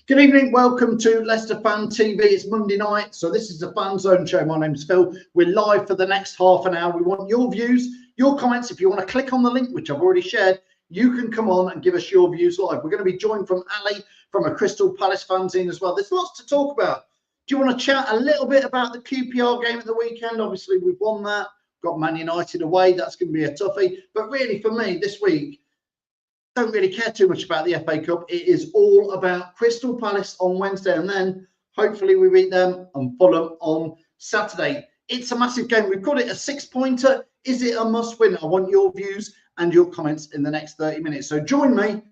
Good evening, welcome to Leicester Fan TV. It's Monday night, so this is the Fan Zone show. My name's Phil. We're live for the next half an hour. We want your views, your comments. If you want to click on the link, which I've already shared, you can come on and give us your views live. We're going to be joined from Ali from a Crystal Palace fanzine as well. There's lots to talk about. Do you want to chat a little bit about the QPR game at the weekend? Obviously, we've won that. Got Man United away. That's going to be a toughie. But really, for me, this week, don't really care too much about the FA Cup. It is all about Crystal Palace on Wednesday, and then hopefully we beat them and Fulham on Saturday. It's a massive game. We've got it a 6-pointer. Is it a must-win? I want your views and your comments in the next 30 minutes. So join me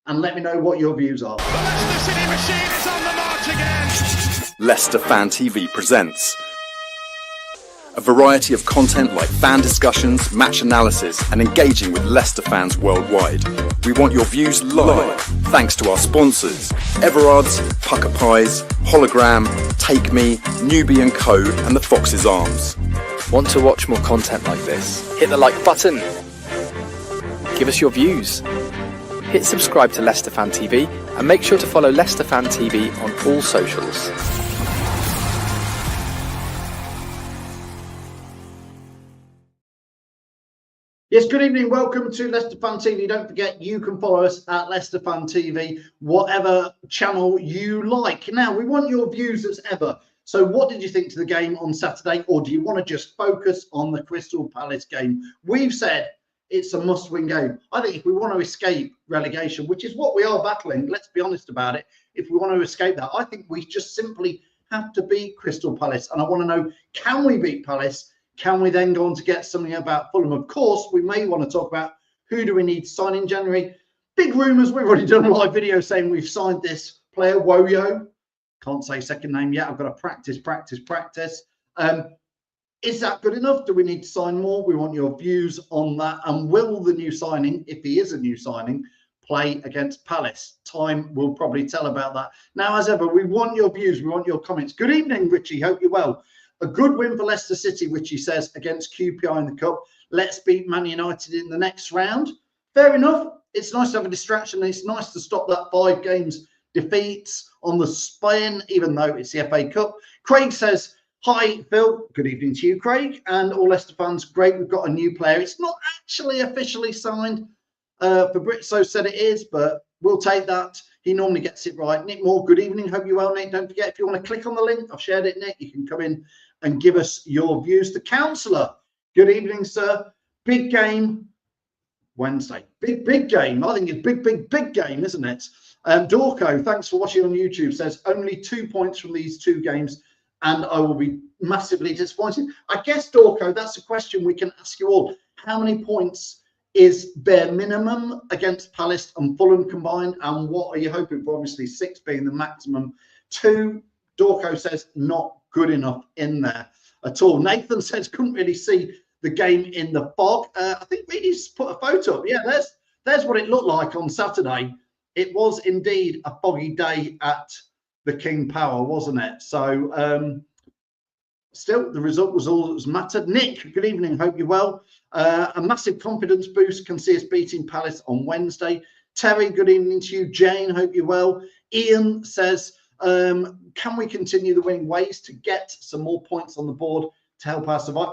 and let me know what your views are. The Leicester City machine is on the march again. Leicester Fan TV presents a variety of content like fan discussions, match analysis, and engaging with Leicester fans worldwide. We want your views live, thanks to our sponsors, Everard's, Pucker Pies, Hologram, Take Me, Newbie & Co, and the Fox's Arms. Want to watch more content like this? Hit the like button. Give us your views. Hit subscribe to Leicester Fan TV and make sure to follow Leicester Fan TV on all socials. Yes, good evening. Welcome to Leicester Fan TV. Don't forget, you can follow us at Leicester Fan TV, whatever channel you like. Now, we want your views as ever. So what did you think to the game on Saturday? Or do you want to just focus on the Crystal Palace game? We've said it's a must-win game. I think if we want to escape relegation, which is what we are battling, let's be honest about it. If we want to escape that, I think we just simply have to beat Crystal Palace. And I want to know, can we beat Palace? Can we then go on to get something about Fulham? Of course, we may want to talk about who do we need to sign in January. Big rumours. We've already done a live video saying we've signed this player, Woyo. Can't say second name yet. I've got to practice. Is that good enough? Do we need to sign more? We want your views on that. And will the new signing, if he is a new signing, play against Palace? Time will probably tell about that. Now, as ever, we want your views. We want your comments. Good evening, Richie. Hope you're well. A good win for Leicester City, which he says, against QPR in the Cup. Let's beat Man United in the next round. Fair enough. It's nice to have a distraction. It's nice to stop that 5 games defeats on the spin, even though it's the FA Cup. Craig says, hi, Phil. Good evening to you, Craig. And all Leicester fans, great. We've got a new player. It's not actually officially signed. For Britso said it is, but we'll take that. He normally gets it right. Nick Moore, good evening. Hope you're well, Nick. Don't forget, if you want to click on the link, I've shared it, Nick. You can come in and give us your views. The councillor, good evening, sir. Big game Wednesday. Big game. I think it's big game, isn't it? Dorco, thanks for watching on YouTube, says only 2 points from these 2 games and I will be massively disappointed. I guess, Dorco, that's a question we can ask you all. How many points is bare minimum against Palace and Fulham combined, and what are you hoping for? Obviously 6 being the maximum. 2, Dorco says, not good enough in there at all. Nathan says couldn't really see the game in the fog. I think Reedy's put a photo up. Yeah, there's what it looked like on Saturday. It was indeed a foggy day at the King Power, wasn't it? So still, the result was all that was mattered. Nick, good evening. Hope you're well. A massive confidence boost can see us beating Palace on Wednesday. Terry, good evening to you. Jane, hope you're well. Ian says, can we continue the winning ways to get some more points on the board to help us survive?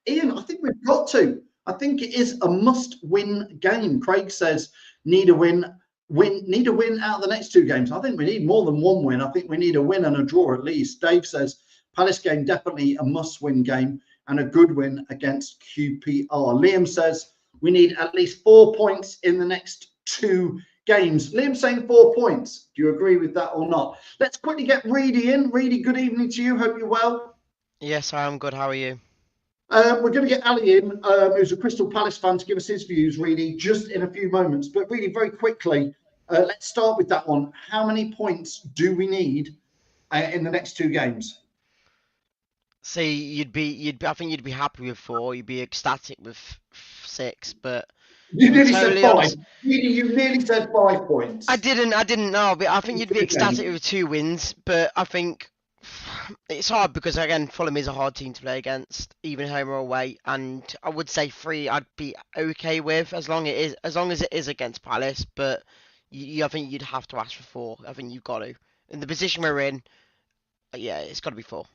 Ian, I think we've got to. I think it is a must-win game. Craig says, need a win out of the next 2 games. I think we need more than 1 win. I think we need a win and a draw at least. Dave says, Palace game, definitely a must-win game and a good win against QPR. Liam says, we need at least 4 points in the next 2 games. Liam saying 4 points. Do you agree with that or not? Let's quickly get Reedy in. Reedy, good evening to you. Hope you're well. Yes, I am good. How are you? We're going to get Ali in, who's a Crystal Palace fan, to give us his views, Reedy, just in a few moments. But really, very quickly, let's start with that one. How many points do we need in the next 2 games? See, I think you'd be happy with 4. You'd be ecstatic with 6, but you nearly said 5. You nearly said 5 points. I didn't know, but I think you'd be ecstatic with 2 wins. But I think it's hard because, again, Fulham is a hard team to play against, even home or away. And I would say 3 I'd be okay with as long as it is against Palace. But I think you'd have to ask for 4. I think you've got to. in the position we're in, yeah, it's got to be 4.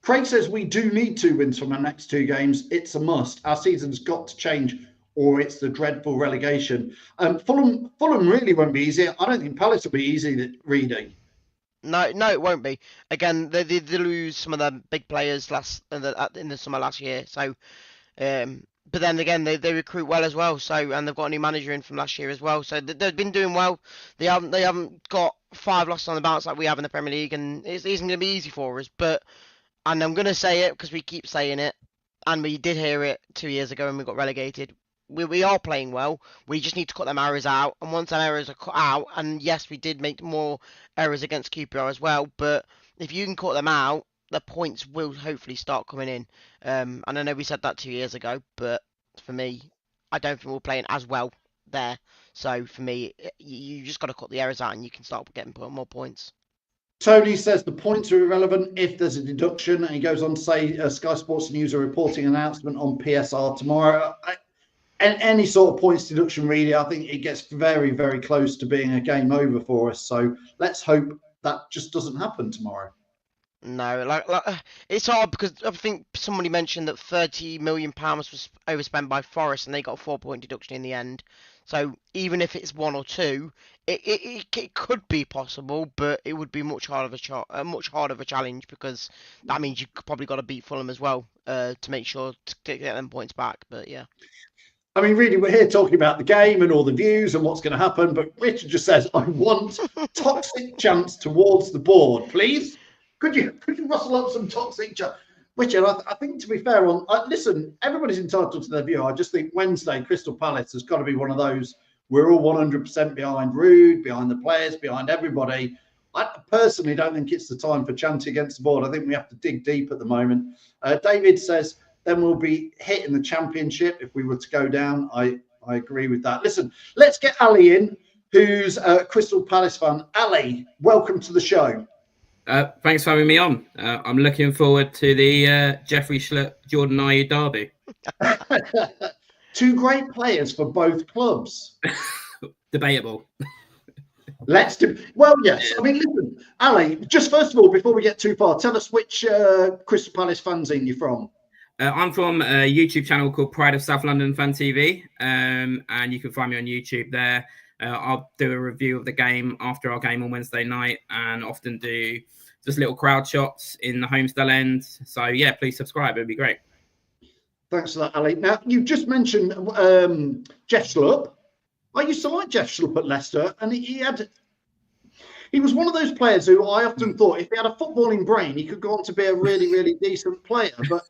Craig says we do need 2 wins from our next 2 games. It's a must. Our season's got to change, or it's the dreadful relegation. Fulham really won't be easy. I don't think Palace will be easy reading. No, it won't be. Again, they lose some of their big players in the summer last year. So, but then again, they recruit well as well. So, and they've got a new manager in from last year as well. So they've been doing well. They haven't got 5 losses on the bounce like we have in the Premier League, and it isn't going to be easy for us. But and I'm going to say it because we keep saying it, and we did hear it 2 years ago when we got relegated. We are playing well. We just need to cut them errors out. And once them errors are cut out, and yes, we did make more errors against QPR as well, but if you can cut them out, the points will hopefully start coming in. And I know we said that 2 years ago, but for me, I don't think we're playing as well there. So for me, you just got to cut the errors out and you can start getting more points. Tony says the points are irrelevant if there's a deduction. And he goes on to say Sky Sports News are reporting an announcement on PSR tomorrow. And any sort of points deduction, really, I think it gets very, very close to being a game over for us. So let's hope that just doesn't happen tomorrow. No, like it's hard because I think somebody mentioned that £30 million was overspent by Forest and they got a 4-point deduction in the end. So even if it's 1 or 2, it could be possible, but it would be much harder of a challenge because that means you probably got to beat Fulham as well to make sure to get them points back. But yeah. I mean, really, we're here talking about the game and all the views and what's going to happen. But Richard just says, I want toxic chants towards the board, please. Could you rustle up some toxic chants? Richard, I think to be fair, listen, everybody's entitled to their view. I just think Wednesday, Crystal Palace has got to be one of those. We're all 100% behind Rude, behind the players, behind everybody. I personally don't think it's the time for chanting against the board. I think we have to dig deep at the moment. David says, then we'll be hitting the Championship if we were to go down. I agree with that. Listen, let's get Ali in, who's a Crystal Palace fan. Ali, welcome to the show. Thanks for having me on. I'm looking forward to the Jeffrey Schlupp, Jordan Ayew derby. 2 great players for both clubs. Debatable. Let's do. Well, yes. I mean, listen, Ali, just first of all, before we get too far, tell us which Crystal Palace fanzine you're from. I'm from a YouTube channel called Pride of South London Fan TV, and you can find me on YouTube there. I'll do a review of the game after our game on Wednesday night and often do just little crowd shots in the Homestead end. So, yeah, please subscribe. It'd be great. Thanks for that, Ali. Now, you just mentioned Jeff Schlupp. I used to like Jeff Schlupp at Leicester, and he was one of those players who I often thought if he had a footballing brain, he could go on to be a really, really decent player. But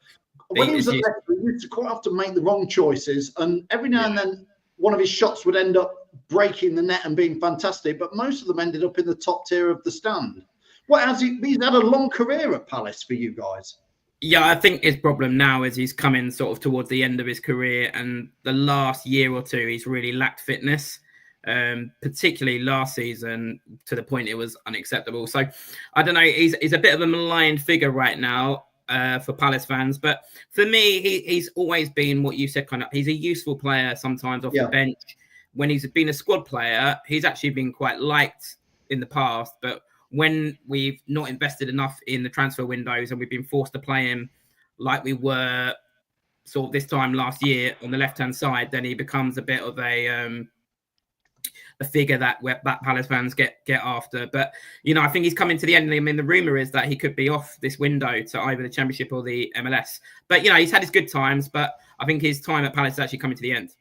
when he was at Leicester, he used to quite often make the wrong choices, and every now and then one of his shots would end up breaking the net and being fantastic, but most of them ended up in the top tier of the stand. He's had a long career at Palace for you guys. Yeah, I think his problem now is he's coming sort of towards the end of his career, and the last year or two he's really lacked fitness, particularly last season, to the point it was unacceptable. So I don't know, he's a bit of a maligned figure right now for Palace fans, but for me he's always been what you said, kind of he's a useful player sometimes off the bench. When he's been a squad player, he's actually been quite liked in the past, but when we've not invested enough in the transfer windows and we've been forced to play him like we were sort of this time last year on the left-hand side, then he becomes a bit of a figure that Palace fans get after. But, you know, I think he's coming to the end. I mean, the rumour is that he could be off this window to either the Championship or the MLS. But, you know, he's had his good times, but I think his time at Palace is actually coming to the end.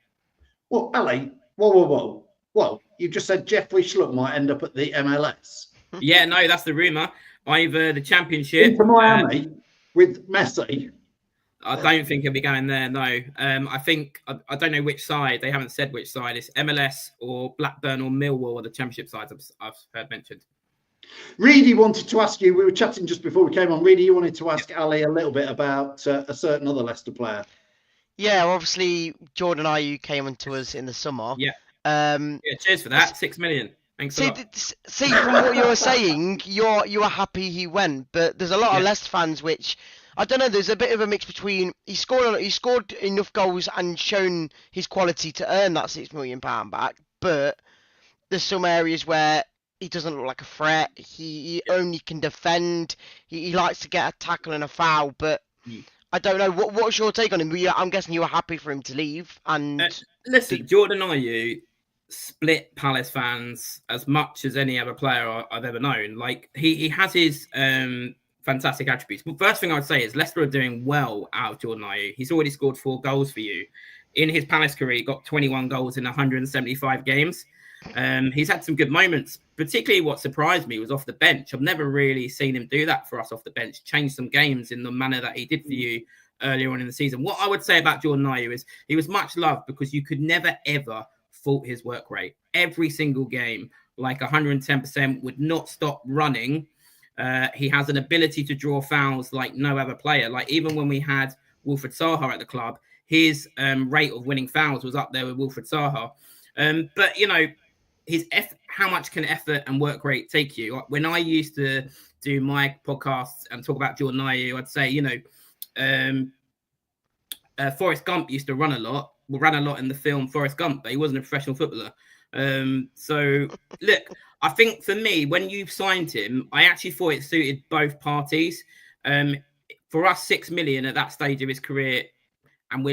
Well, Ali, whoa. Well, you just said Jeffrey Schlupp might end up at the MLS. Yeah, no, that's the rumour. Either the Championship... Into Miami with Messi. I don't think he'll be going there, no. I think, I don't know which side. They haven't said which side. It's MLS or Blackburn or Millwall or the Championship sides I've heard mentioned. Reedy wanted to ask you, we were chatting just before we came on. Reedy, you wanted to ask Ali a little bit about a certain other Leicester player. Yeah, obviously, Jordan Ayew came onto us in the summer. Yeah. Cheers for that. 6 million. Thanks a lot. See, from what you were saying, you are happy he went, but there's a lot of Leicester fans which, I don't know, there's a bit of a mix between he scored enough goals and shown his quality to earn that £6 million back, but there's some areas where he doesn't look like a threat. He only can defend. He likes to get a tackle and a foul, but I don't know. What's your take on him? I'm guessing you were happy for him to leave. And Listen, Jordan Ayew split Palace fans as much as any other player I've ever known. Like he has his fantastic attributes. But first thing I would say is Leicester are doing well out of Jordan Ayew. He's already scored 4 goals for you. In his Palace career, he got 21 goals in 175 games. He's had some good moments. Particularly what surprised me was off the bench. I've never really seen him do that for us off the bench, change some games in the manner that he did for you earlier on in the season. What I would say about Jordan Ayew is he was much loved because you could never, ever fault his work rate. Every single game, like 110%, would not stop running. He has an ability to draw fouls like no other player. Like even when we had Wilfred Zaha at the club, his rate of winning fouls was up there with Wilfred Zaha. But, you know, how much can effort and work rate take you? When I used to do my podcasts and talk about Jordan Ayew, I'd say, you know, Forrest Gump used to run a lot. We ran a lot in the film Forrest Gump, but he wasn't a professional footballer. So, look, I think for me, when you signed him, I actually thought it suited both parties. For us, 6 million at that stage of his career, and we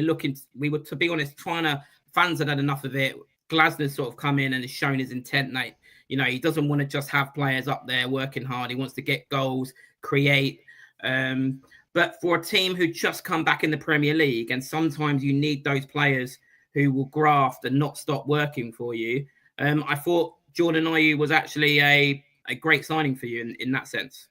were, to be honest, fans had enough of it. Glasner's sort of come in and has shown his intent, mate. You know, he doesn't want to just have players up there working hard. He wants to get goals, create. But for a team who just come back in the Premier League, and sometimes you need those players who will graft and not stop working for you, I thought Jordan Ayew was actually a great signing for you in that sense.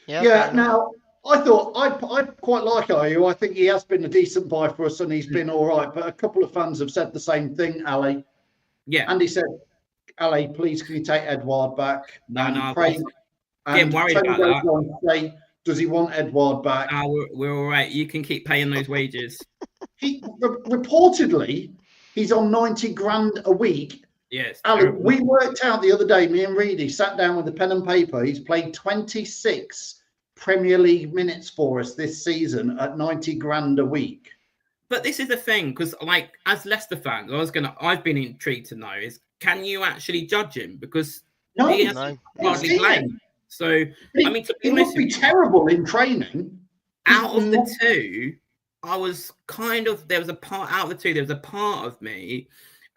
Yeah. Now, I thought I quite like Ayew. I think he has been a decent buy for us, and he's been all right. But a couple of fans have said the same thing, Ali. Yeah. Andy said, Ali, please can you take Edouard back? No, Craig, get worried about that. Say, does he want Edouard back? We're all right. You can keep paying those wages. Reportedly, he's on 90 grand a week. Yes. Ali, we worked out the other day, me and Reedy sat down with a pen and paper. He's played 26 Premier League minutes for us this season at 90 grand a week. But this is the thing, because like as Leicester fans, I've been intrigued to know is, can you actually judge him? Because he hasn't hardly played. So I mean, he must be terrible in training. Out of the two, I was there was a part of me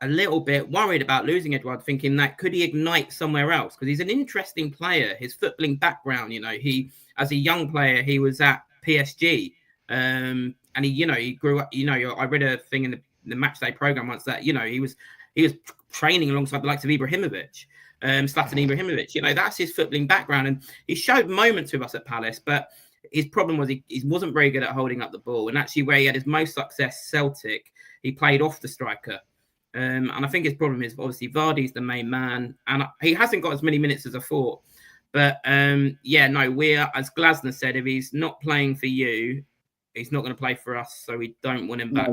a little bit worried about losing Edouard, thinking that could he ignite somewhere else? Because he's an interesting player. His footballing background, you know, as a young player, he was at PSG. And he grew up, I read a thing in the match day program once that, he was training alongside the likes of Ibrahimovic, Zlatan Ibrahimovic. That's his footballing background. And he showed moments with us at Palace, but his problem was he wasn't very good at holding up the ball. And actually where he had his most success, Celtic, he played off the striker. And I think his problem is obviously Vardy's the main man, and he hasn't got as many minutes as I thought. But we're, as Glasner said, if he's not playing for you, he's not going to play for us. So we don't want him back.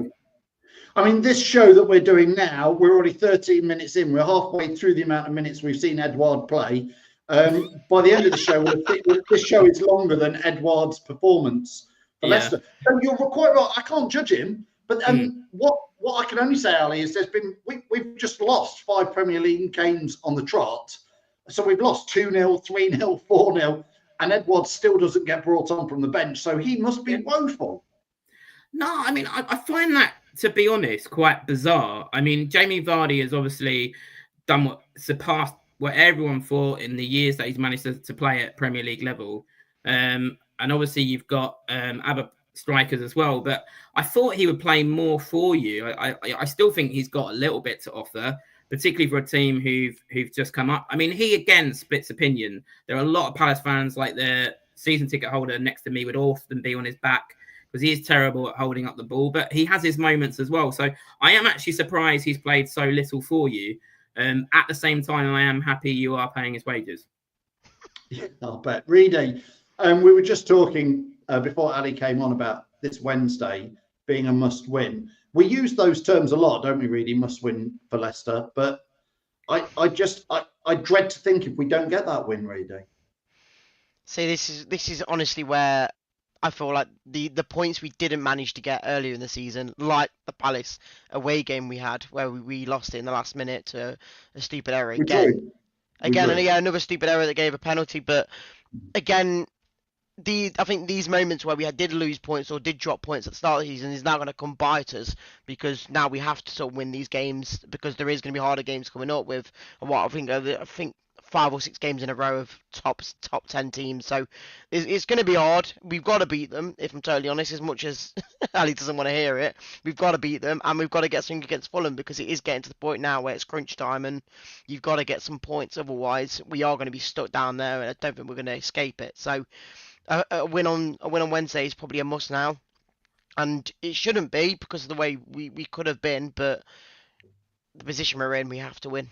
I mean, this show that we're doing now, we're already 13 minutes in. We're halfway through the amount of minutes we've seen Edouard play. By the end of the show, this show is longer than Edouard's performance for Leicester. So you're quite right. I can't judge him. But what I can only say, Ali, is we've just lost 5 Premier League games on the trot. So we've lost 2-0, 3-0, 4-0, and Edouard still doesn't get brought on from the bench. So he must be woeful. No, I mean, I find that, to be honest, quite bizarre. I mean, Jamie Vardy has obviously surpassed what everyone thought in the years that he's managed to play at Premier League level. And obviously you've got other strikers as well, but I thought he would play more for you. I still think he's got a little bit to offer, particularly for a team who've just come up. I mean, he again splits opinion. There are a lot of Palace fans, like the season ticket holder next to me would often be on his back because he is terrible at holding up the ball, but he has his moments as well. So I am actually surprised he's played so little for you. At the same time, I am happy you are paying his wages. Yeah, I'll bet. Reedy, we were just talking before Ali came on about this Wednesday being a must-win. We use those terms a lot, don't we, Reedy? Must-win for Leicester. But I dread to think if we don't get that win, Reedy. See, this is honestly where I feel like the points we didn't manage to get earlier in the season, like the Palace away game we had, where we lost it in the last minute to a stupid error again. Again, and yeah, another stupid error that gave a penalty. But again, I think these moments where we did lose points or did drop points at the start of the season is now going to come bite us, because now we have to sort of win these games, because there is going to be harder games coming up with what I think 5 or 6 games in a row of top 10 teams. So it's going to be hard. We've got to beat them, if I'm totally honest, as much as Ali doesn't want to hear it. We've got to beat them, and we've got to get something against Fulham, because it is getting to the point now where it's crunch time and you've got to get some points. Otherwise, we are going to be stuck down there, and I don't think we're going to escape it. So a win on Wednesday is probably a must now, and it shouldn't be because of the way we could have been, but the position we're in, we have to win.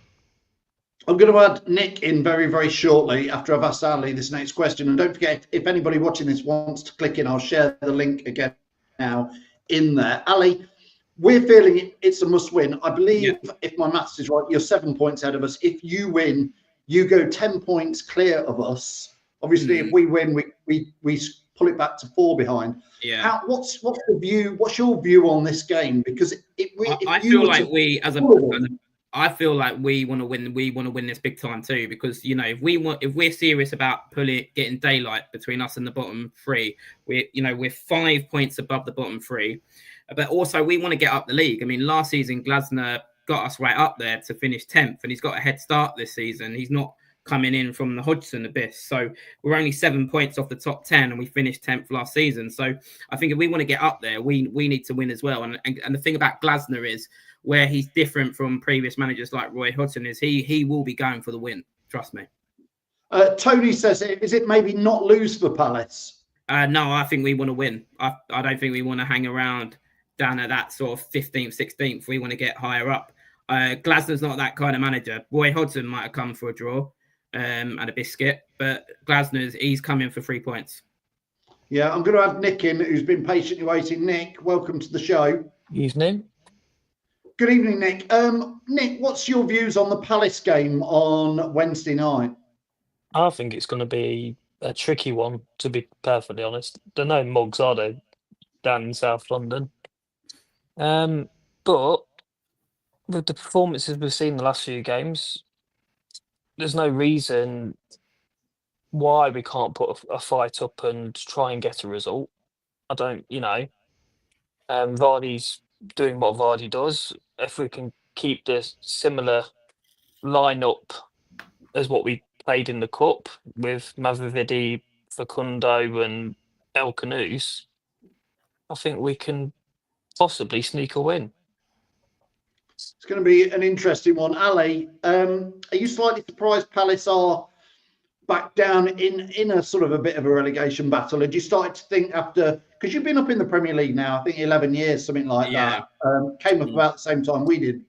I'm going to add Nick in very, very shortly after I've asked Ali this next question. And don't forget, if anybody watching this wants to click in, I'll share the link again now in there. Ali, we're feeling it's a must win. I believe, if my maths is right, you're 7 points ahead of us. If you win, you go 10 points clear of us. Obviously, if we win, we pull it back to 4 behind. Yeah. What's the view? What's your view on this game? Because I feel like I feel like we want to win. We want to win this big time too, because if we're serious about getting daylight between us and the bottom 3, we're 5 points above the bottom 3, but also we want to get up the league. I mean, last season Glasner got us right up there to finish 10th, and he's got a head start this season. He's not coming in from the Hodgson abyss, so we're only 7 points off the top 10, and we finished 10th last season. So I think if we want to get up there, we need to win as well. And the thing about Glasner is, where he's different from previous managers like Roy Hodgson, is he will be going for the win. Trust me. Tony says, is it maybe not lose for Palace? No, I think we want to win. I don't think we want to hang around down at that sort of 15th, 16th. We want to get higher up. Glasner's not that kind of manager. Roy Hodgson might have come for a draw and a biscuit, but he's coming for 3 points. Yeah, I'm going to have Nick in, who's been patiently waiting. Nick, welcome to the show. Evening. Good evening, Nick. Nick, what's your views on the Palace game on Wednesday night? I think it's going to be a tricky one, to be perfectly honest. They're no mugs, are they, down in South London? But with the performances we've seen the last few games, there's no reason why we can't put a fight up and try and get a result. I don't, Vardy's doing what Vardy does. If we can keep the similar lineup as what we played in the Cup with Mavrovidi, Facundo and El Canoes, I think we can possibly sneak a win. It's going to be an interesting one. Ali, are you slightly surprised Palace are back down in a sort of a bit of a relegation battle? Had you started to think after, because you've been up in the Premier League now, I think 11 years, something like that, came up about the same time we did.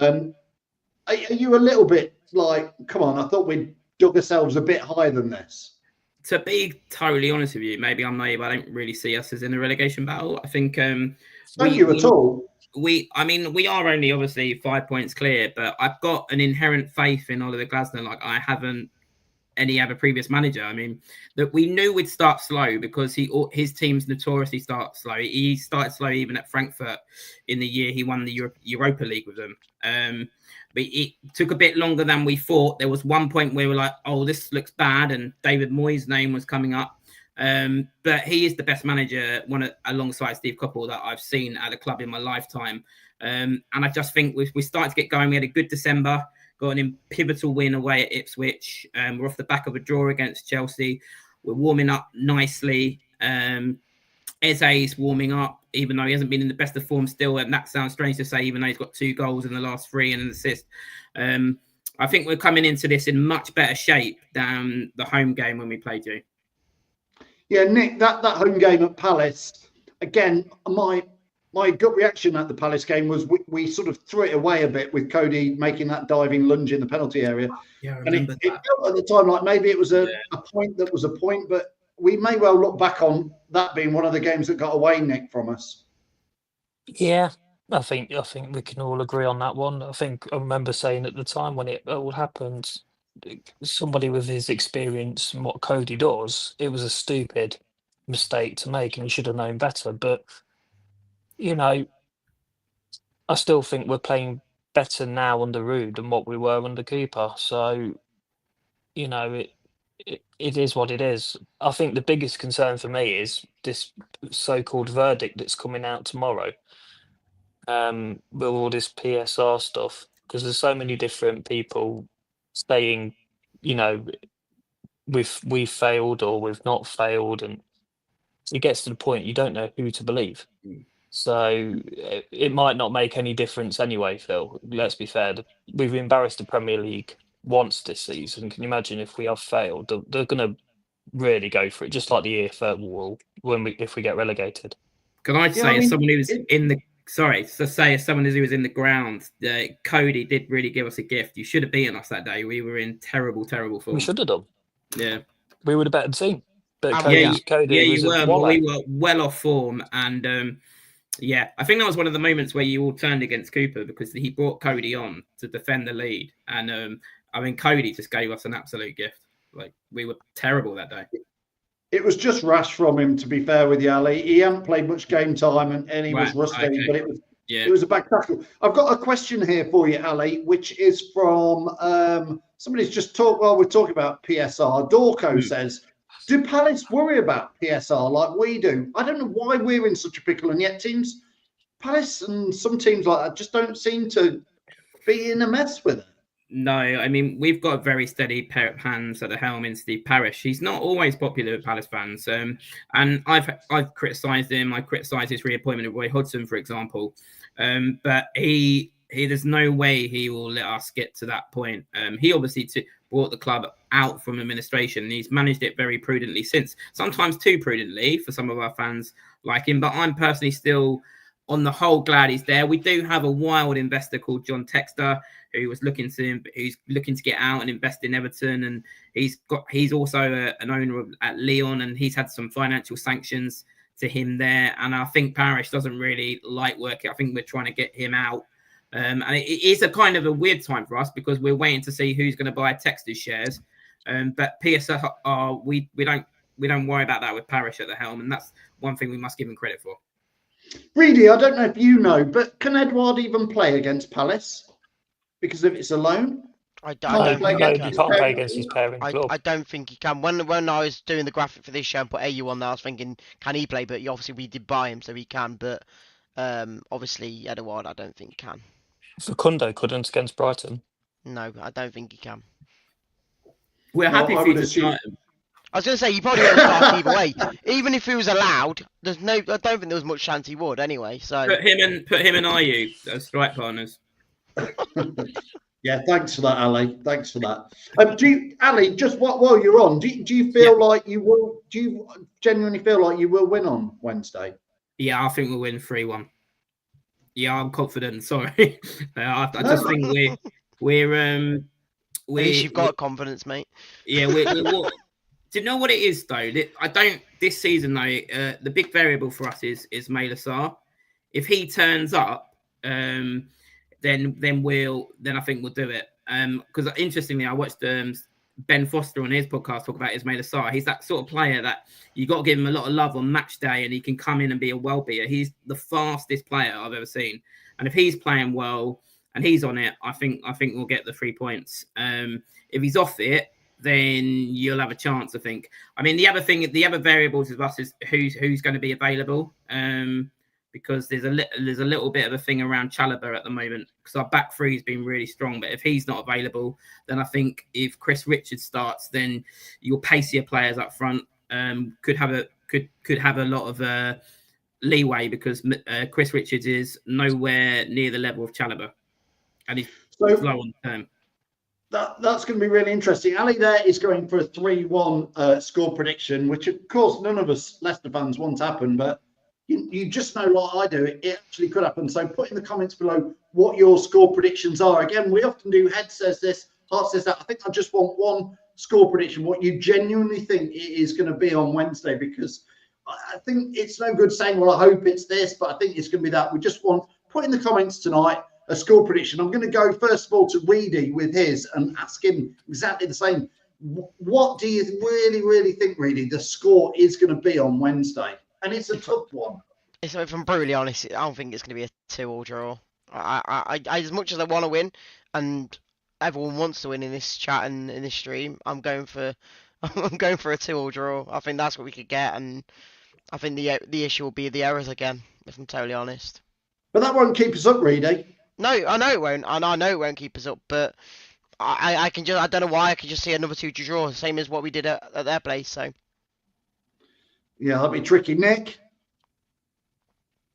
Are you a little bit like, come on, I thought we'd dug ourselves a bit higher than this? To be totally honest with you, maybe I'm naive. I don't really see us as in a relegation battle. I think at all. We are only obviously 5 points clear, but I've got an inherent faith in Oliver Glasner like I haven't any other previous manager. I mean, that we knew we'd start slow because his teams notoriously start slow. He started slow even at Frankfurt in the year he won the Europa League with them. But it took a bit longer than we thought. There was one point where we were like, oh, this looks bad, and David Moyes' name was coming up. But he is the best manager, alongside Steve Coppell, that I've seen at the club in my lifetime. And I just think we started to get going. We had a good December, got an pivotal win away at Ipswich. We're off the back of a draw against Chelsea. We're warming up nicely. Eze's warming up, even though he hasn't been in the best of form still. And that sounds strange to say, even though he's got 2 goals in the last 3 and an assist. I think we're coming into this in much better shape than the home game when we played you. Yeah, Nick, that home game at Palace, again, my gut reaction at the Palace game was we sort of threw it away a bit with Cody making that diving lunge in the penalty area. Yeah, I and remember it felt at the time like maybe it was a point that was a point, but we may well look back on that being one of the games that got away, Nick, from us. Yeah, I think we can all agree on that one. I think I remember saying at the time when it all happened, somebody with his experience and what Cody does, it was a stupid mistake to make and he should have known better. But, I still think we're playing better now under Rude than what we were under Cooper. So you know, it is what it is. I think the biggest concern for me is this so-called verdict that's coming out tomorrow, with all this PSR stuff, because there's so many different people saying, you know, we've failed or we've not failed, and it gets to the point you don't know who to believe. So it might not make any difference anyway, Phil. Let's be fair. We've embarrassed the Premier League once this season. Can you imagine if we have failed? They're going to really go for it, just like the EFL will if we get relegated. Can I say, as someone who was in the as someone who was in the ground, Cody did really give us a gift. You should have beaten us that day. We were in terrible form. We should have done. Yeah, we would have better team. But Cody you were. We were well off form, and yeah, I think that was one of the moments where you all turned against Cooper because he brought Cody on to defend the lead, and I mean Cody just gave us an absolute gift. Like, we were terrible that day. It was just rash from him, to be fair with you, Ali. He hadn't played much game time and he was rusty, but it was a bad tackle. I've got a question here for you, Ali, which is from somebody's just talked while we're talking about PSR. Dorco says, do Palace worry about PSR like we do? I don't know why we're in such a pickle, and yet teams, Palace and some teams like that, just don't seem to be in a mess with it. No, I mean, we've got a very steady pair of hands at the helm in Steve Parish. He's not always popular with Palace fans, and I've criticised him. I criticised his reappointment of Roy Hodgson, for example, but he there's no way he will let us get to that point. He obviously brought the club out from administration, and he's managed it very prudently since, sometimes too prudently for some of our fans like him. But I'm personally still, on the whole, glad he's there. We do have a wild investor called John Textor who's looking to get out and invest in Everton, and he's also an owner at Lyon, and he's had some financial sanctions to him there. And I think Parish doesn't really like working. I think we're trying to get him out. And it is a kind of a weird time for us because we're waiting to see who's going to buy Textor's shares. But PSR, we don't worry about that with Parish at the helm, and that's one thing we must give him credit for. Reedy, I don't know if you know, but can Edouard even play against Palace? Because if it's a loan, I don't think he can't play against his parent club. I don't think he can. When I was doing the graphic for this show and put AU on there, I was thinking, can he play? But obviously we did buy him, so he can. But obviously Edouard, I don't think can. Facundo couldn't against Brighton. No, I don't think he can. We're happy for you to start him. I was going to say, you probably won't start either way. Even if he was allowed, I don't think there was much chance he would anyway. So put him and IU as strike partners. Yeah, thanks for that, Ali. Thanks for that. Ali, just while you're on, do you feel like you will? Do you genuinely feel like you will win on Wednesday? Yeah, I think we'll win 3-1. Yeah, I'm confident. Sorry, I just think we're at least you've got confidence, mate. Yeah, we're do you know what it is though? I don't this season though. The big variable for us is Malasar. If he turns up, then I think we'll do it. Because interestingly, I watched Ben Foster on his podcast talk about Ismail Assar. He's that sort of player that you got to give him a lot of love on match day, and he can come in and be a well-beater. He's the fastest player I've ever seen, and if he's playing well and he's on it, I think we'll get the 3 points. If he's off it, then you'll have a chance. I think. I mean, the other variables with us is who's going to be available. Because there's a little bit of a thing around Chalobah at the moment because our back three has been really strong. But if he's not available, then I think if Chris Richards starts, then your pacier players up front could have a lot of leeway because Chris Richards is nowhere near the level of Chalobah, and he's slow on the turn. That's going to be really interesting. Ali there is going for a 3-1 score prediction, which of course none of us Leicester fans want to happen, but you just know, like I do, it actually could happen. So put in the comments below what your score predictions are. Again, we often do head says this, heart says that. I think I just want one score prediction, what you genuinely think it is going to be on Wednesday, because I think it's no good saying, well, I hope it's this, but I think it's going to be that. We just want, put in the comments tonight a score prediction. I'm going to go first of all to Reedy with his and ask him exactly the same. What do you really, really think, Reedy, the score is going to be on Wednesday? And it's a tough one. So if I'm brutally honest, I don't think it's going to be a 2-2 draw. I as much as I want to win, and everyone wants to win in this chat and in this stream. I'm going for I'm going for a 2-2 draw. I think that's what we could get, and I think the issue will be the errors again, if I'm totally honest. But that won't keep us up, Reedy. No, I know it won't, and I know it won't keep us up, but I can just, I don't know why, I can just see another 2-2 draw, same as what we did at their place, so. Yeah, that'd be tricky. Nick?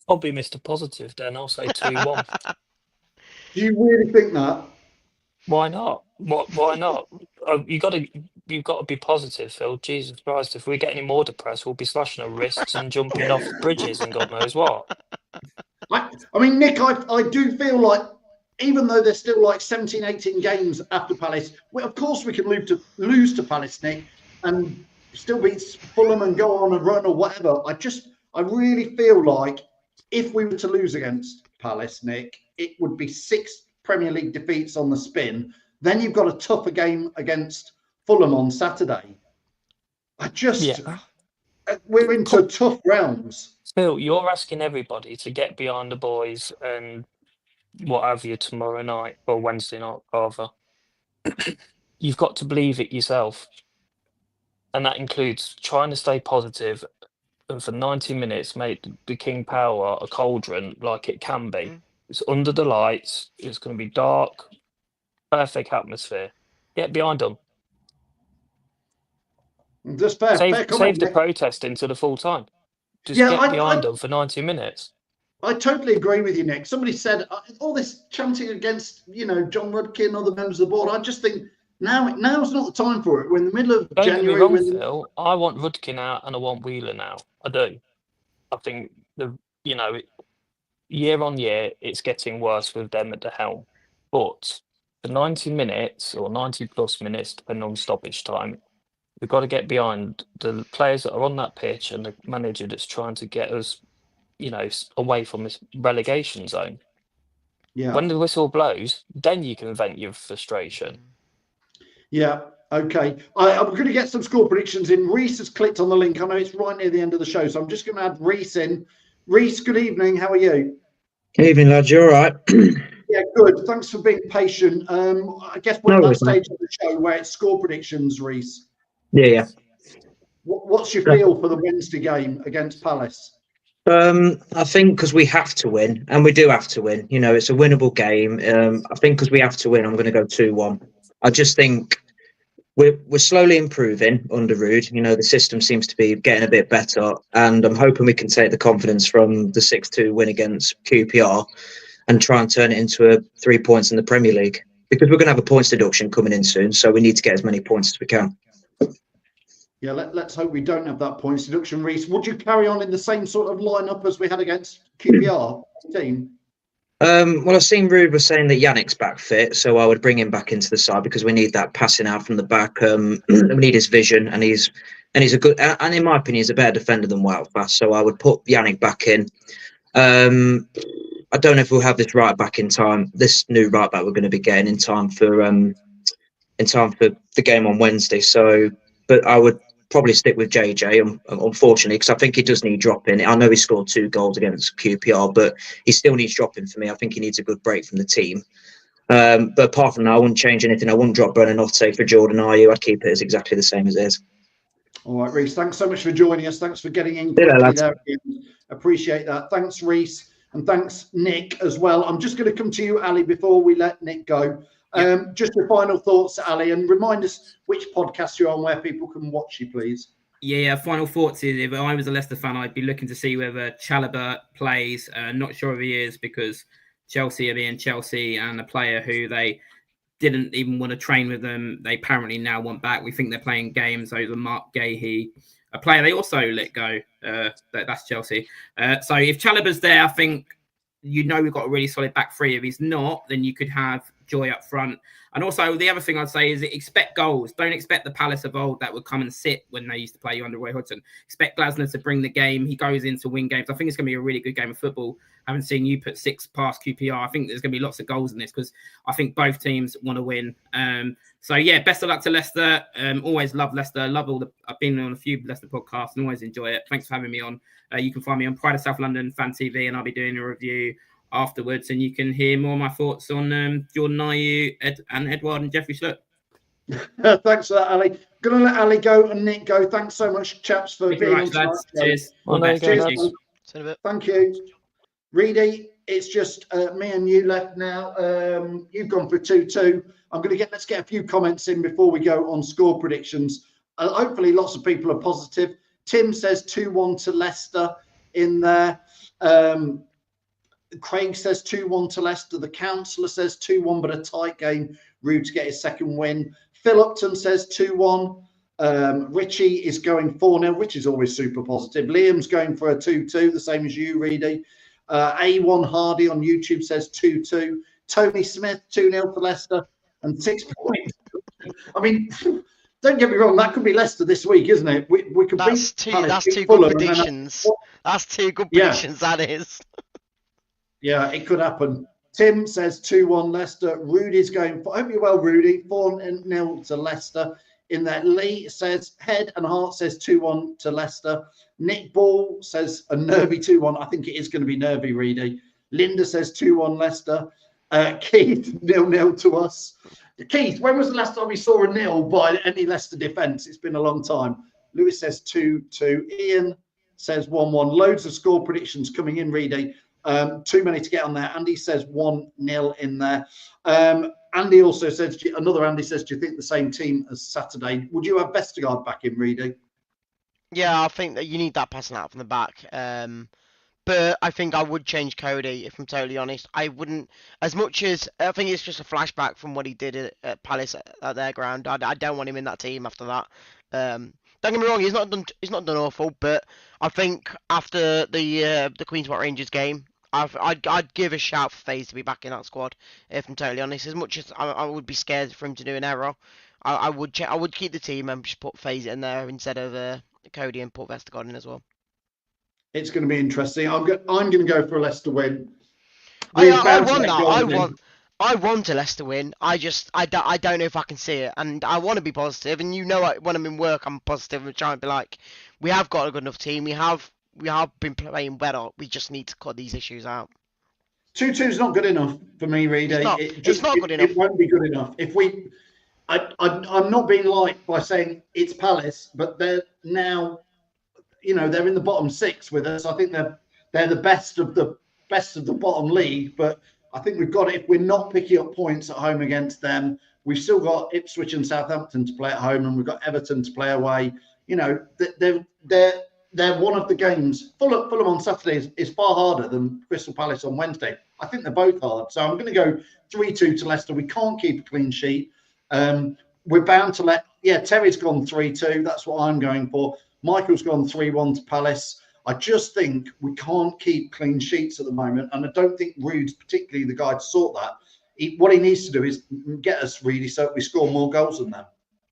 I'll be Mr. Positive then. I'll say 2-1. Do you really think that? Why not? Why not? You've got to be positive, Phil. Jesus Christ! If we get any more depressed, we'll be slashing our wrists and jumping off bridges and God knows what. I mean, Nick, I do feel like, even though there's still like 17, 18 games after Palace, of course we can lose to Palace, Nick, and still beat Fulham and go on a run or whatever. I really feel like if we were to lose against Palace, Nick, it would be 6 Premier League defeats on the spin. Then you've got a tougher game against Fulham on Saturday. We're into tough realms. Phil, you're asking everybody to get behind the boys and what have you tomorrow night or Wednesday night, rather. You've got to believe it yourself. And that includes trying to stay positive and for 90 minutes make the King Power a cauldron like it can be. It's under the lights. It's going to be dark. Perfect atmosphere. Get behind them. Just fair Save the protest into the full time. Just get behind them for 90 minutes. I totally agree with you, Nick. Somebody said all this chanting against, John Rudkin and other members of the board. I just think now's not the time for it. We're in the middle of January. Don't get me wrong, Phil. I want Rudkin out and I want Wheeler now. I do. I think year on year, it's getting worse with them at the helm. But for 90 minutes or 90 plus minutes, depending on stoppage time, we've got to get behind the players that are on that pitch and the manager that's trying to get us, away from this relegation zone. Yeah. When the whistle blows, then you can vent your frustration. Yeah. Okay. I'm going to get some score predictions in. Reese has clicked on the link. I know it's right near the end of the show, so I'm just going to add Reese in. Reese, good evening. How are you? Good evening, lads. You all right? Yeah, good. Thanks for being patient. I guess we're at that stage of the show where it's score predictions, Reese. Yeah. What's your feel for the Wednesday game against Palace? I think because we have to win, and we do have to win. It's a winnable game. I think because we have to win, I'm going to go 2-1. I just think we're slowly improving under Rude. The system seems to be getting a bit better, and I'm hoping we can take the confidence from the 6-2 win against QPR and try and turn it into 3 points in the Premier League, because we're going to have a points deduction coming in soon, so we need to get as many points as we can. Yeah, let's hope we don't have that points deduction. Reese, would you carry on in the same sort of lineup as we had against QPR team? Well, I've seen Rude was saying that Yannick's back fit, so I would bring him back into the side because we need that passing out from the back. We need his vision, and he's a good, and in my opinion, he's a better defender than Wildfast. So I would put Yannick back in. I don't know if we'll have this right back in time. This new right back we're going to be getting in time for the game on Wednesday. So, but I would probably stick with JJ, unfortunately, because I think he does need dropping. I know he scored 2 goals against QPR, but he still needs dropping for me. I think he needs a good break from the team. But apart from that, I wouldn't change anything. I wouldn't drop Buonanotte for Jordan Ayew. I'd keep it as exactly the same as it is. All right, Reese, thanks so much for joining us. Thanks for getting in quickly there. Appreciate that. Thanks, Reese, and thanks, Nick, as well. I'm just going to come to you, Ali, before we let Nick go. Just your final thoughts, Ali, and remind us which podcast you're on, where people can watch you, please. Yeah. Final thoughts is, if I was a Leicester fan, I'd be looking to see whether Chalobah plays. Not sure if he is, because Chelsea are being Chelsea, and a player who they didn't even want to train with them, they apparently now want back. We think they're playing games over Mark Gahey, a player they also let go. That's Chelsea. So if Chalobah's there, I think we've got a really solid back three. If he's not, then you could have Joy up front. And also, the other thing I'd say is expect goals. Don't expect the Palace of old that would come and sit when they used to play you under Roy Hodgson. Expect Glasner to bring the game. He goes in to win games. I think it's going to be a really good game of football. I haven't seen you put 6 past QPR. I think there's going to be lots of goals in this because I think both teams want to win. So, yeah, best of luck to Leicester. Always love Leicester. I've been on a few Leicester podcasts and always enjoy it. Thanks for having me on. You can find me on Pride of South London Fan TV, and I'll be doing a review afterwards, and you can hear more of my thoughts on Jordan Ayew, and Edouard and Jeffrey Slook. Thanks for that, Ali. Going to let Ali go and Nick go. Thanks so much, chaps, for being on tonight. Cheers. Well, there you go, lads. Thank you. Reedy, it's just me and you left now. You've gone for 2-2. Let's get a few comments in before we go on score predictions. Hopefully lots of people are positive. Tim says 2-1 to Leicester in there. Craig says 2-1 to Leicester. The councillor says 2-1, but a tight game. Rude to get his second win. Phil Upton says 2-1. Richie is going 4-0, which is always super positive. Liam's going for a 2-2, the same as you, Reedy. A1 Hardy on YouTube says 2-2. Tony Smith, 2-0 for Leicester and 6 points. I mean, don't get me wrong, that could be Leicester this week, isn't it? We could that's beat two. Palace, That's two Fulham, good predictions. That's two good Yeah. predictions. That is. Yeah, it could happen. Tim says 2-1 Leicester. Rudy's going for, I hope you're well, Rudy. 4-0 to Leicester. In that, Lee says Head and Heart says 2-1 to Leicester. Nick Ball says a nervy 2-1. I think it is going to be nervy, Reedy. Linda says 2-1 Leicester. Keith, 0-0 to us. Keith, when was the last time we saw a nil by any Leicester defence? It's been a long time. Lewis says 2-2. Ian says 1-1. Loads of score predictions coming in, Reedy. Too many to get on there. Andy says 1-0 in there. Andy also says, another Andy says, do you think the same team as Saturday? Would you have Vestergaard back in, Reedy? Yeah, I think that you need that passing out from the back. But I think I would change Cody, if I'm totally honest. I wouldn't, as much as I think it's just a flashback from what he did at Palace at their ground. I don't want him in that team after that. Don't get me wrong, he's not done awful, but I think after the Queen's Park Rangers game, I'd give a shout for FaZe to be back in that squad, if I'm totally honest. As much as I would be scared for him to do an error, I would keep the team and just put FaZe in there instead of Cody and put Vestergaard in as well. It's going to be interesting. I'm going to go for a Leicester win. I want a Leicester win. I don't know if I can see it, and I want to be positive. And when I'm in work, I'm positive and trying to be like, we have got a good enough team. We have been playing better. We just need to cut these issues out. 2-2 is not good enough for me, Reedy. It's not good enough. It won't be good enough. I'm not being liked by saying it's Palace, but they're now, they're in the bottom 6 with us. I think they're the best of the bottom league, but I think we've got it. If we're not picking up points at home against them, we've still got Ipswich and Southampton to play at home, and we've got Everton to play away. They're one of the games. Fulham on Saturday is far harder than Crystal Palace on Wednesday. I think they're both hard. So I'm going to go 3-2 to Leicester. We can't keep a clean sheet. We're bound to Terry's gone 3-2. That's what I'm going for. Michael's gone 3-1 to Palace. I just think we can't keep clean sheets at the moment. And I don't think Rude's particularly the guy to sort that. What he needs to do is get us really so we score more goals than them.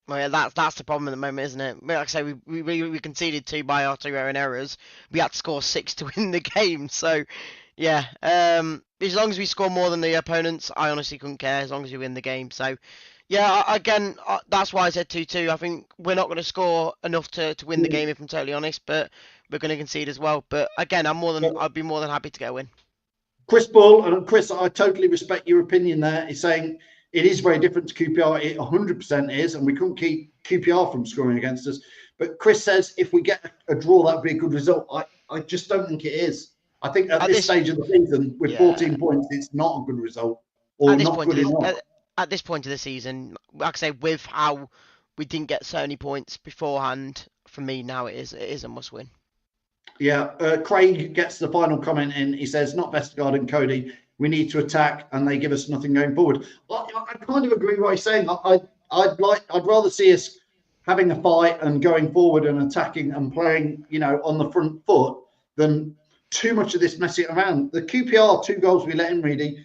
Well, yeah, that's the problem at the moment, isn't it? Like I say, we conceded 2 by our 2 own errors. We had to score 6 to win the game. So, yeah, as long as we score more than the opponents, I honestly couldn't care as long as we win the game. So, yeah, again, that's why I said 2-2. I think we're not going to score enough to win the game, if I'm totally honest, but we're going to concede as well. But again, I'd be more than happy to get a win. Chris Bull, and Chris, I totally respect your opinion there. He's saying it is very different to QPR. It 100% is, and we couldn't keep QPR from scoring against us. But Chris says if we get a draw, that would be a good result. I just don't think it is. I think at this stage of the season, with 14 points, it's not a good result, or not good enough. At this point of the season, like I say, with how we didn't get so many points beforehand, for me now it is a must win. Yeah, Craig gets the final comment in. He says, not Vestergaard and Cody. We need to attack, and they give us nothing going forward. I kind of agree with what he's saying. I'd rather see us having a fight and going forward and attacking and playing, on the front foot than too much of this messing around. The QPR 2 goals we let in, Reedy.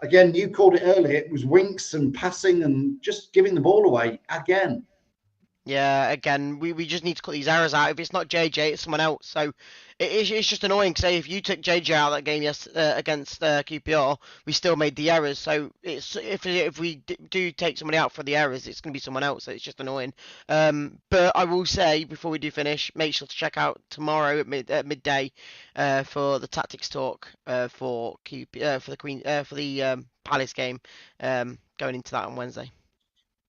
Again, you called it earlier. It was winks and passing and just giving the ball away again. Yeah, again, we just need to cut these errors out. If it's not JJ, it's someone else. So it's just annoying. Say if you took JJ out of that game against QPR, we still made the errors. So it's if we do take somebody out for the errors, it's going to be someone else. So it's just annoying. But I will say before we do finish, make sure to check out tomorrow at midday for the tactics talk for the Palace game going into that on Wednesday.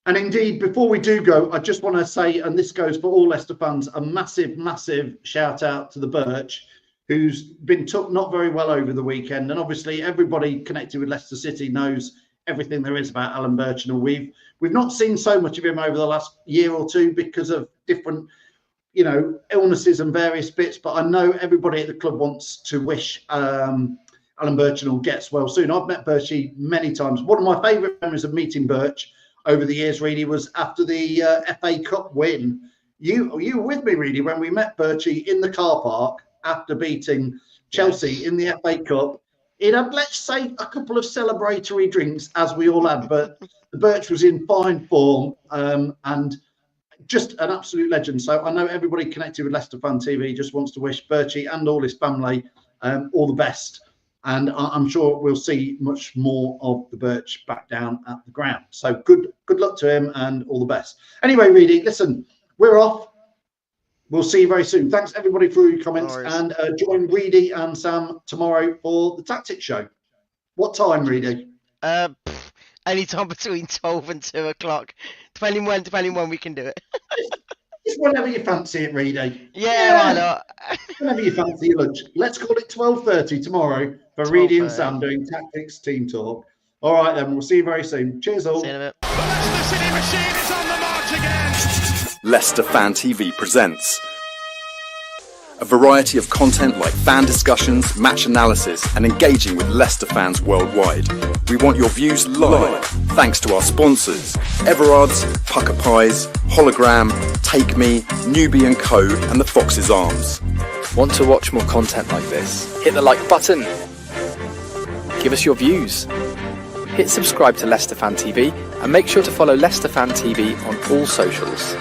And indeed, before we do go, I just want to say, and this goes for all Leicester fans, a massive, massive shout out to the Birch, who's been took not very well over the weekend. And obviously, everybody connected with Leicester City knows everything there is about Alan Birchnell. We've not seen so much of him over the last year or two because of different, illnesses and various bits. But I know everybody at the club wants to wish Alan Birchnell gets well soon. I've met Birchy many times. One of my favourite memories of meeting Birch over the years, really, was after the FA Cup win. You were with me, really, when we met Birchie in the car park after beating Chelsea in the FA Cup. It had, let's say, a couple of celebratory drinks, as we all had, but the Birch was in fine form and just an absolute legend. So I know everybody connected with Leicester Fan TV just wants to wish Birchie and all his family all the best. And I'm sure we'll see much more of the Birch back down at the ground. So good luck to him and all the best. Anyway, Reedy, listen, we're off. We'll see you very soon. Thanks, everybody, for your comments. And join Reedy and Sam tomorrow for the Tactics Show. What time, Reedy? Any time between 12 and 2 o'clock. Depending when we can do it. Just whenever you fancy it, Reedy. Yeah, why not? Whenever you fancy your lunch. Let's call it 12:30 tomorrow for Reedy and Sam doing Tactics Team Talk. All right, then. We'll see you very soon. Cheers, all. See you in a bit. The Leicester City machine is on the march again. Leicester Fan TV presents a variety of content like fan discussions, match analysis, and engaging with Leicester fans worldwide. We want your views live, thanks to our sponsors, Everard's, Pucker Pies, Hologram, Take Me, Newbie & Co, and the Fox's Arms. Want to watch more content like this? Hit the like button. Give us your views. Hit subscribe to Leicester Fan TV and make sure to follow Leicester Fan TV on all socials.